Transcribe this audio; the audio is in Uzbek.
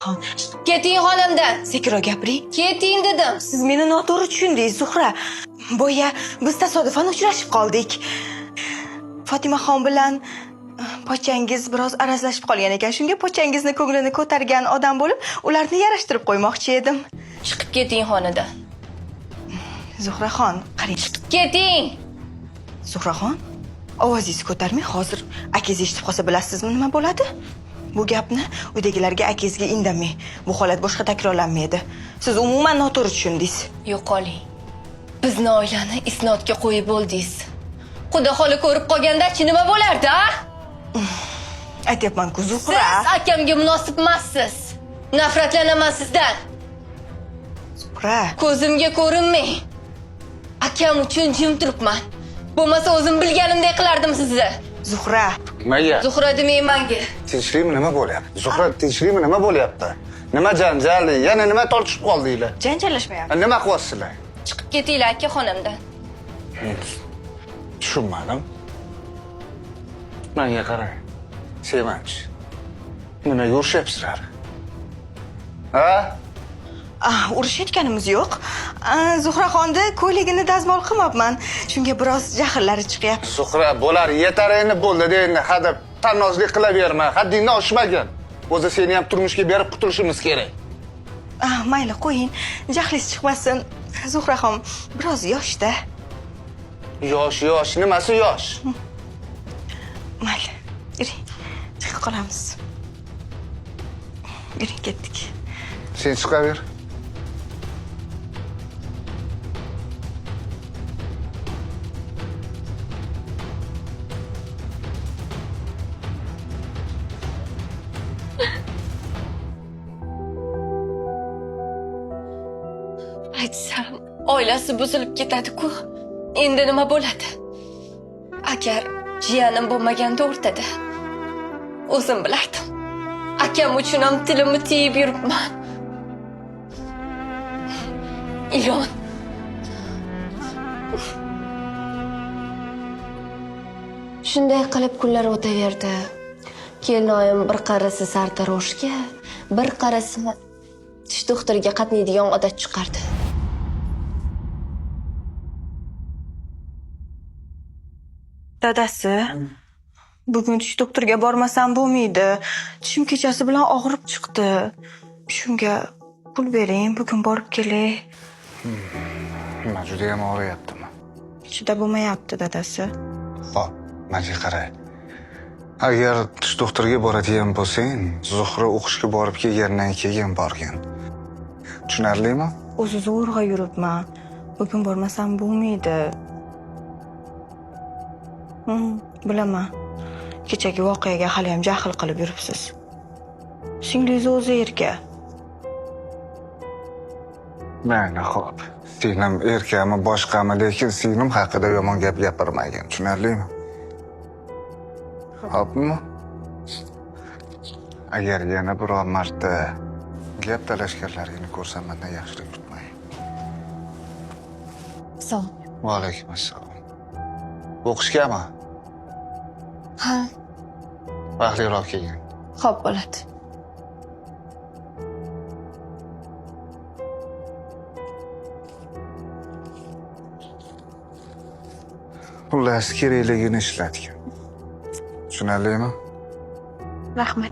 Xon, Keting xonamdan. sekinroq gapiring. Keting dedim. Siz meni noto'g'ri tushundingiz, Zuhra. Boya biz tasodifan uchrashib qoldik. Fotimaxon bilan pochangiz biroz arazlashib qolgan ekan. Shunga pochangizni ko'nglini ko'targan odam bo'lib, ularni yarashtirib qo'ymoqchi edim. Chiqib keting xonadan. Zuhraxon, qarang. Keting. Zuhraxon, ovozingizni ko'tarmang. Hozir akangiz eshitib qolsa bilasizmi nima bo'ladi? Bu gapni uydagilarga akangizga indamang. Bu holat boshqa takrorlanmaydi. Siz umuman noto'g'ri tushundingiz. Yo'qoling. Bizni oilani isnodga qo'yib bo'ldingiz. Xudo xola ko'rib qolganda-chi nima bo'lardi, a? Aytyapman-ku, Siz Zuhra. akamga munosib emassiz. Nafratlanaman sizdan. Zuhra. Ko'zimga ko'rinmang. Akam uchun jim turibman. Bo'lmasa o'zim bilganimdek qilardim sizni. Zuhra. Nimaga? Zuhra demang menga. Tinchlikmi nima bo'lyapti? Zuhra, tinchlikmi nima bo'lyapti? Nima janjali? Yana nima tortishib qoldinglar? Janjallashmayapti. Nima qilyapsizlar? Chiqib ketinglar aka xonamdan. Tushunmadim. Menga qarang. Sevinch. Nimaga urishyapsizlar? Ha? Urushayotganimiz yo'q. Zuhraxonni ko'yligini dazmol qilmabman. Shunga biroz jahllari chiqyapti. Zuhra, bo'lar, yetar endi bo'ldi endi. Hadeb tannozlik qilaverma. Haddingdan oshmagan. O'zi seni ham turmushga berib qutulishimiz kerak. Mayli, qo'ying. Jahlingiz chiqmasin. Zuhraxon biroz yoshda. Yosh, nimasi yosh? Mayli, yuring. Chiqib qolamiz. Yuring, ketdik. Sen chiqaver. Aytsam, oilasi buzilib ketadi-ku. Endi nima bo'ladi? Agar jiyanim bo'lmaganda o'rtada, o'zim bilardim. Akam uchun ham tilimni tiyib yuribman. Ilon. Shunday qilib kunlar o'taverdi. Kelinoyim bir qarasa sartaroshga, bir qarasa tish doktoriga qatnaydigan odat chiqardi. Dadasi, bugun tish doktorga bormasam bo'lmaydi. Tishim kechasi bilan og'rib chiqdi. Shunga pul bering, bugun borib kelay. Nima juda ham og'riyaptimi? Chida bo'lmayapti, dadasi. Xo'p, menga qarang. Agar tish doktoriga boradigan bo'lsang, Zuhra o'qishga borib kelgandan keyin borgin. Tushunarlimi? O'zi zo'rg'a yuribman. Bugun bormasam bo'lmaydi. Bilaman. Kechagi voqeaga hali ham jahl qilib yuribsiz. Singlingiz o'zi erka. Mayli, xo'p. Singlim erkami, boshqami, lekin singlim haqida yomon gap gapirmagan. Tushunarlimi? Xo'pmi? Agar yana biror marta gap talashganlaringni ko'rsam, mendan yaxshilik kutmang. Sog'. Va alaykum assalom. O'qishgami? Ha, Vaqtliroq kelgin. xo'p bo'ladi. Xullas, kerakligini ishlatgin. Tushunarlimi? Rahmat.